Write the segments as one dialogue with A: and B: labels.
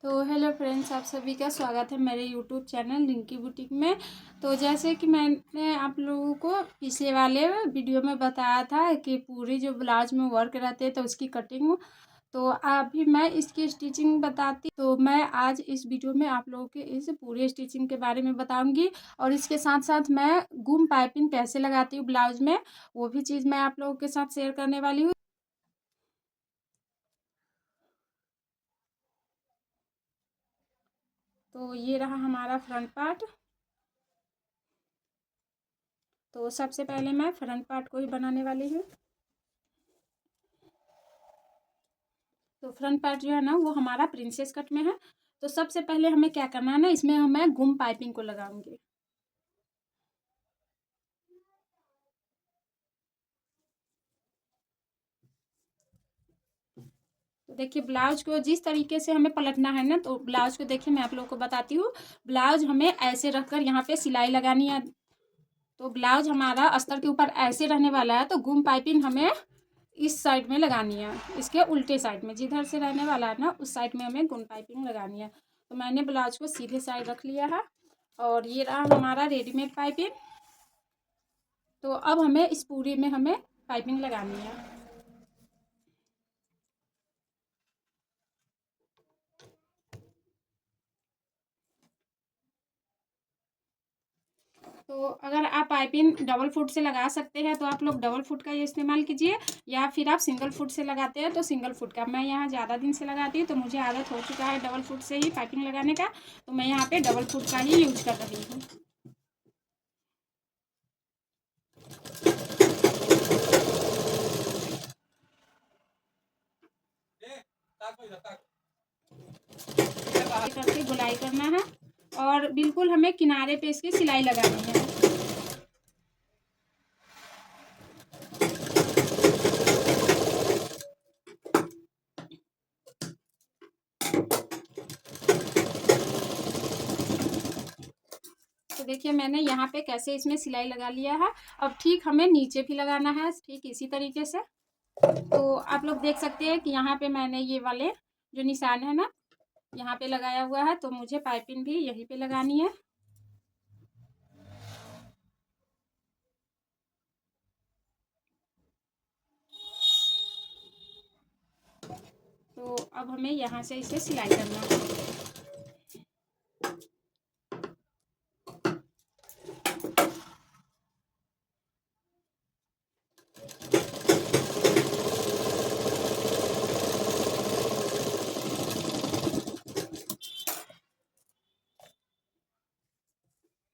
A: तो hello friends, आप सभी का स्वागत है मेरे यूट्यूब चैनल रिंकी बुटीक में। तो जैसे कि मैंने आप लोगों को पिछले वाले वीडियो में बताया था कि पूरी जो ब्लाउज में वर्क रहते हैं तो उसकी कटिंग, तो अभी मैं इसकी स्टिचिंग बताती। तो मैं आज इस वीडियो में आप लोगों के इस पूरी स्टिचिंग के बारे में बताऊंगी और इसके साथ साथ मैं गुम पाइपिंग कैसे लगाती हूँ ब्लाउज में, वो भी चीज़ मैं आप लोगों के साथ शेयर करने वाली हूँ। तो ये रहा हमारा फ्रंट पार्ट। तो सबसे पहले मैं फ्रंट पार्ट को ही बनाने वाली हूँ। तो फ्रंट पार्ट जो है ना वो हमारा प्रिंसेस कट में है। तो सबसे पहले हमें क्या करना है ना, इसमें मैं गुम पाइपिंग को लगाऊंगी। तो देखिए, ब्लाउज को जिस तरीके से हमें पलटना है ना, तो ब्लाउज को देखिए मैं आप लोगों को बताती हूँ। ब्लाउज हमें ऐसे रखकर यहाँ पे सिलाई लगानी है। तो ब्लाउज हमारा अस्तर के ऊपर ऐसे रहने वाला है, तो गुम पाइपिंग हमें इस साइड में लगानी है, इसके उल्टे साइड में जिधर से रहने वाला है ना उस साइड में हमें गुम पाइपिंग लगानी है। तो मैंने ब्लाउज को सीधे साइड रख लिया है और ये रहा हमारा रेडीमेड पाइपिंग। तो अब हमें इस पूरी में हमें पाइपिंग लगानी है। तो अगर आप पाइपिंग डबल फुट से लगा सकते हैं तो आप लोग डबल फुट का ये इस्तेमाल कीजिए, या फिर आप सिंगल फुट से लगाते हैं तो सिंगल फुट का। मैं यहाँ ज़्यादा दिन से लगाती हूँ तो मुझे आदत हो चुका है डबल फुट से ही पाइपिंग लगाने का, तो मैं यहाँ पे डबल फुट का ही यूज कर रही हूँ। करके गुलाई करना है और बिल्कुल हमें किनारे पे इसकी सिलाई लगानी है। तो देखिए मैंने यहाँ पे कैसे इसमें सिलाई लगा लिया है। अब ठीक हमें नीचे भी लगाना है ठीक इसी तरीके से। तो आप लोग देख सकते हैं कि यहाँ पे मैंने ये वाले जो निशान है ना यहाँ पे लगाया हुआ है, तो मुझे पाइपिंग भी यहीं पे लगानी है। तो अब हमें यहाँ से इसे सिलाई करना है।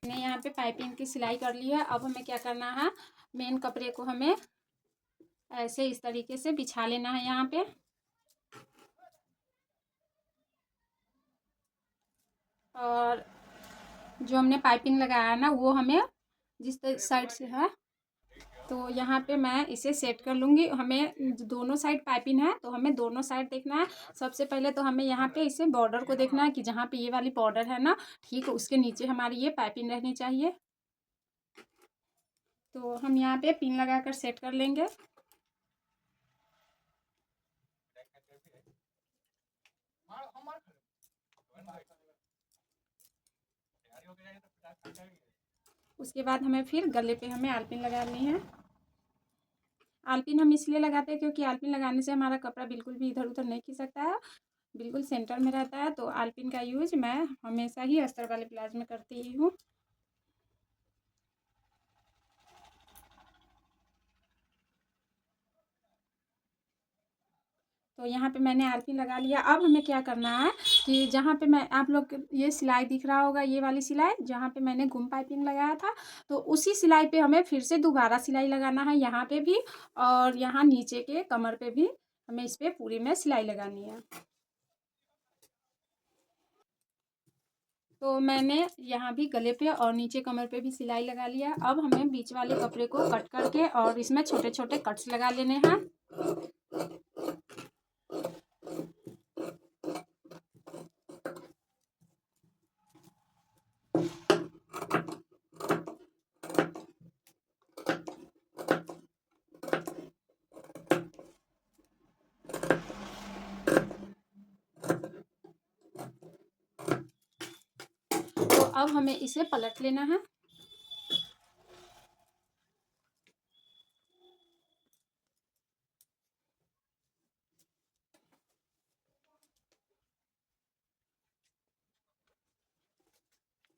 A: मैंने यहाँ पे पाइपिंग की सिलाई कर ली है। अब हमें क्या करना है, मेन कपड़े को हमें ऐसे इस तरीके से बिछा लेना है यहाँ पे। और जो हमने पाइपिंग लगाया है ना वो हमें जिस साइड से है, तो यहाँ पे मैं इसे सेट कर लूँगी। हमें दोनों साइड पाइपिंग है तो हमें दोनों साइड देखना है। सबसे पहले तो हमें यहाँ पे इसे बॉर्डर को देखना है कि जहाँ पे ये वाली बॉर्डर है ना, ठीक उसके नीचे हमारी ये पाइपिंग रहनी चाहिए। तो हम यहाँ पे पिन लगा कर सेट कर लेंगे। उसके बाद हमें फिर गले पे हमें आलपिन लगानी है। आलपिन हम इसलिए लगाते हैं क्योंकि आलपिन लगाने से हमारा कपड़ा बिल्कुल भी इधर उधर नहीं खिसकता है, बिल्कुल सेंटर में रहता है। तो आलपिन का यूज मैं हमेशा ही अस्तर वाले ब्लाउज में करती ही हूँ। तो यहाँ पे मैंने आलपिन लगा लिया। अब हमें क्या करना है कि जहाँ पे मैं आप लोग ये सिलाई दिख रहा होगा, ये वाली सिलाई जहाँ पे मैंने गुम पाइपिंग लगाया था, तो उसी सिलाई पे हमें फिर से दोबारा सिलाई लगाना है यहाँ पे भी, और यहाँ नीचे के कमर पे भी हमें इस पे पूरी में सिलाई लगानी है। तो मैंने यहाँ भी गले पे और नीचे कमर पे भी सिलाई लगा लिया। अब हमें बीच वाले कपड़े को कट करके और इसमें छोटे छोटे कट्स लगा लेने हैं। अब हमें इसे पलट लेना है।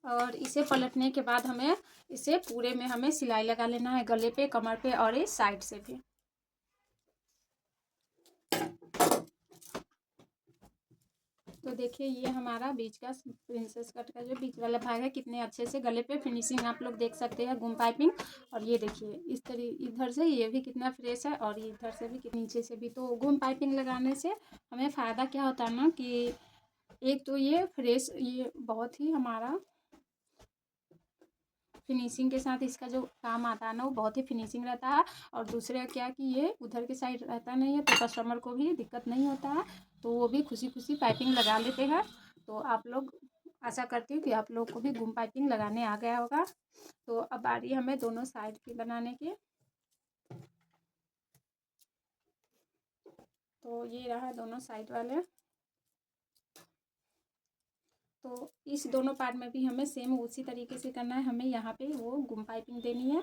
A: और इसे पलटने के बाद हमें इसे पूरे में हमें सिलाई लगा लेना है, गले पे, कमर पे और इस साइड से भी। तो देखिए ये हमारा बीच का प्रिंसेस कट का जो बीच वाला भाग है कितने अच्छे से गले पे फिनिशिंग आप लोग देख सकते हैं, गुम पाइपिंग। और ये देखिए इस तरीके इधर से ये भी कितना फ्रेश है और इधर से भी नीचे से भी। तो गुम पाइपिंग लगाने से हमें फ़ायदा क्या होता है ना कि एक तो ये फ्रेश, ये बहुत ही हमारा फिनिशिंग के साथ इसका जो काम आता है ना वो बहुत ही फिनिशिंग रहता है। और दूसरा क्या कि ये उधर के साइड रहता नहीं है, तो कस्टमर को भी दिक्कत नहीं होता है, तो वो भी खुशी खुशी पाइपिंग लगा लेते हैं। तो आप लोग, आशा करती हूँ कि आप लोग को भी गुम पाइपिंग लगाने आ गया होगा। तो अब आ रही है हमें दोनों साइड की बनाने की। तो ये रहा दोनों साइड वाले। तो इस दोनों पार्ट में भी हमें सेम उसी तरीके से करना है, हमें यहाँ पे वो गुम पाइपिंग देनी है।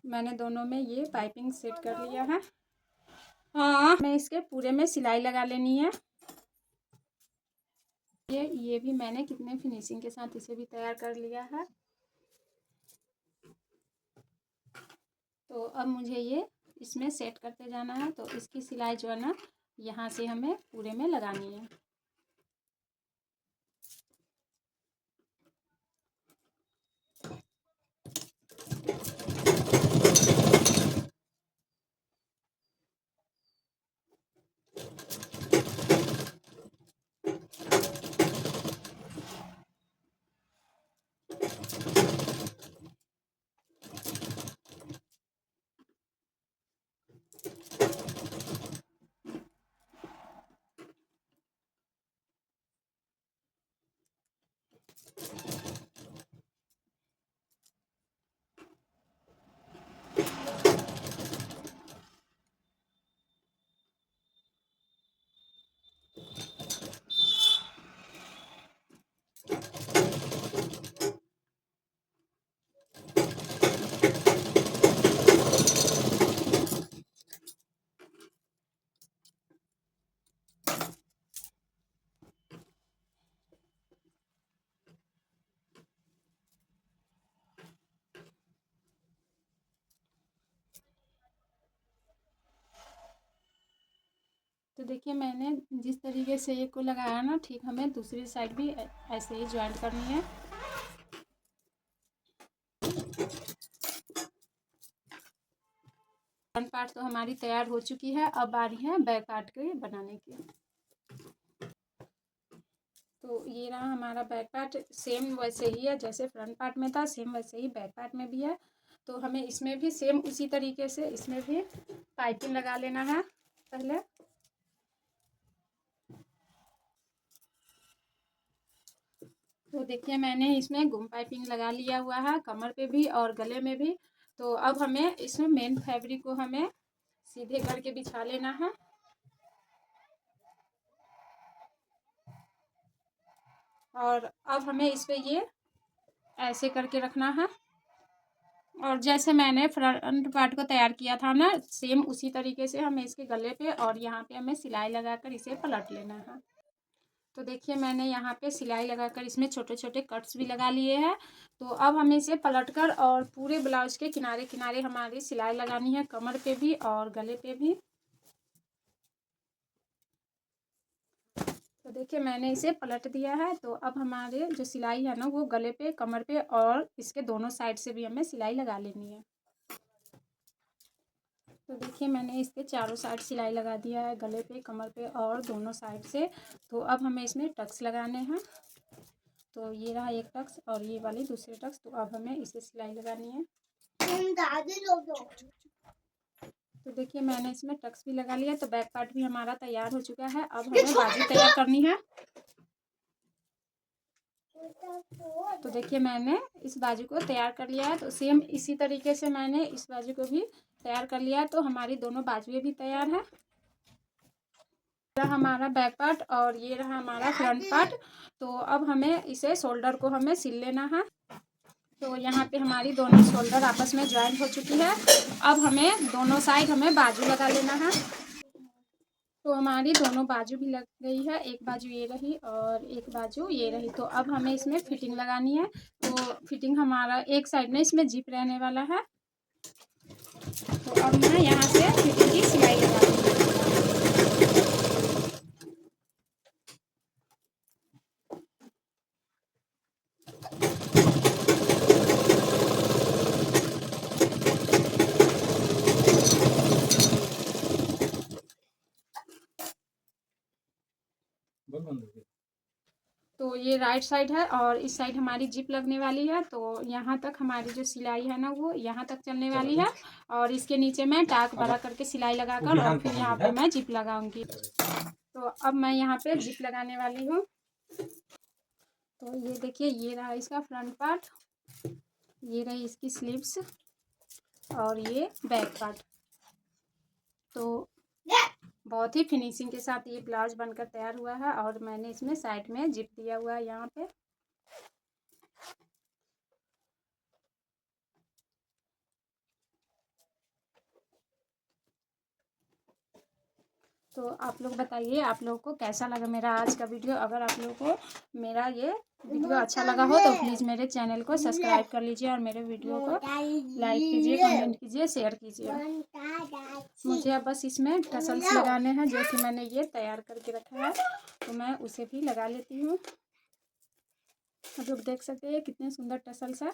A: मैंने दोनों में ये पाइपिंग सेट कर लिया है। हाँ, मैं इसके पूरे में सिलाई लगा लेनी है। ये भी मैंने कितने फिनिशिंग के साथ इसे भी तैयार कर लिया है। तो अब मुझे ये इसमें सेट करते जाना है। तो इसकी सिलाई जो है ना यहाँ से हमें पूरे में लगानी है। तो देखिए मैंने जिस तरीके से एक को लगाया ना, ठीक हमें दूसरी साइड भी ऐसे ही ज्वाइंट करनी है। फ्रंट पार्ट तो हमारी तैयार हो चुकी है, अब आ रही है बैक पार्ट के बनाने की। तो ये रहा हमारा बैक पार्ट, सेम वैसे ही है जैसे फ्रंट पार्ट में था, सेम वैसे ही बैक पार्ट में भी है। तो हमें इसमें भी सेम उसी तरीके से इसमें भी पाइपिंग लगा लेना है पहले। तो देखिए मैंने इसमें गुम पाइपिंग लगा लिया हुआ है, कमर पे भी और गले में भी। तो अब हमें इसमें मेन फैब्रिक को हमें सीधे करके बिछा लेना है। और अब हमें इस पे ये ऐसे करके रखना है। और जैसे मैंने फ्रंट पार्ट को तैयार किया था ना, सेम उसी तरीके से हमें इसके गले पे और यहाँ पे हमें सिलाई लगाकर इसे पलट लेना है। तो देखिए मैंने यहाँ पे सिलाई लगाकर इसमें छोटे छोटे कट्स भी लगा लिए हैं। तो अब हमें इसे पलटकर और पूरे ब्लाउज के किनारे किनारे हमारी सिलाई लगानी है, कमर पे भी और गले पे भी। तो देखिए मैंने इसे पलट दिया है। तो अब हमारे जो सिलाई है ना वो गले पे, कमर पे और इसके दोनों साइड से भी हमें सिलाई लगा लेनी है। तो देखिए मैंने इसके चारों साइड सिलाई लगा दिया है, गले पे, कमर पे और दोनों साइड से। तो अब हमें इसमें टक्स लगाने हैं। तो ये रहा एक टक्स और ये वाली दूसरी टक्स। तो अब हमें इसे सिलाई लगानी है। तो देखिए मैंने इसमें टक्स भी लगा लिया। तो बैक पार्ट भी हमारा तैयार हो चुका है। अब हमें बाजू तैयार करनी है। तो देखिए मैंने इस बाजू को तैयार कर लिया है। तो सेम इसी तरीके से मैंने इस बाजू को भी तैयार कर लिया है। तो हमारी दोनों बाजुएं भी तैयार है। रहा हमारा बैक पार्ट और ये रहा हमारा फ्रंट पार्ट। तो अब हमें इसे शोल्डर को हमें सिल लेना है। तो यहाँ पे हमारी दोनों शोल्डर आपस में ज्वाइंट हो चुकी है। अब हमें दोनों साइड हमें बाजू लगा लेना है। तो हमारी दोनों बाजू भी लग गई है, एक बाजू ये रही और एक बाजू ये रही। तो अब हमें इसमें फिटिंग लगानी है। तो फिटिंग हमारा एक साइड में इसमें जिप रहने वाला है। तो अब मैं यहाँ से फिटिंग की सिलाई लगा दूँगी। तो ये राइट साइड है और इस साइड हमारी जिप लगने वाली है। तो यहाँ तक हमारी जो सिलाई है ना वो यहाँ तक चलने वाली है और इसके नीचे मैं टाक बड़ा करके सिलाई लगाकर और फिर यहाँ पे मैं जिप लगाऊंगी। तो अब मैं यहाँ पे जिप लगाने वाली हूँ। तो ये देखिए, ये रहा इसका फ्रंट पार्ट, ये रही इसकी स्लीव्स और ये बैक पार्ट। तो बहुत ही फिनिशिंग के साथ ये ब्लाउज बनकर तैयार हुआ है और मैंने इसमें साइड में जिप दिया हुआ है यहाँ पे। तो आप लोग बताइए आप लोगों को कैसा लगा मेरा आज का वीडियो। अगर आप लोगों को मेरा ये वीडियो अच्छा लगा हो तो प्लीज़ मेरे चैनल को सब्सक्राइब कर लीजिए और मेरे वीडियो को लाइक कीजिए, कमेंट कीजिए, शेयर कीजिए। मुझे अब बस इसमें टसल्स लगाने हैं जो कि मैंने ये तैयार करके रखा है, तो मैं उसे भी लगा लेती हूँ। आप लोग देख सकते हैं कितने सुंदर टसल्स है।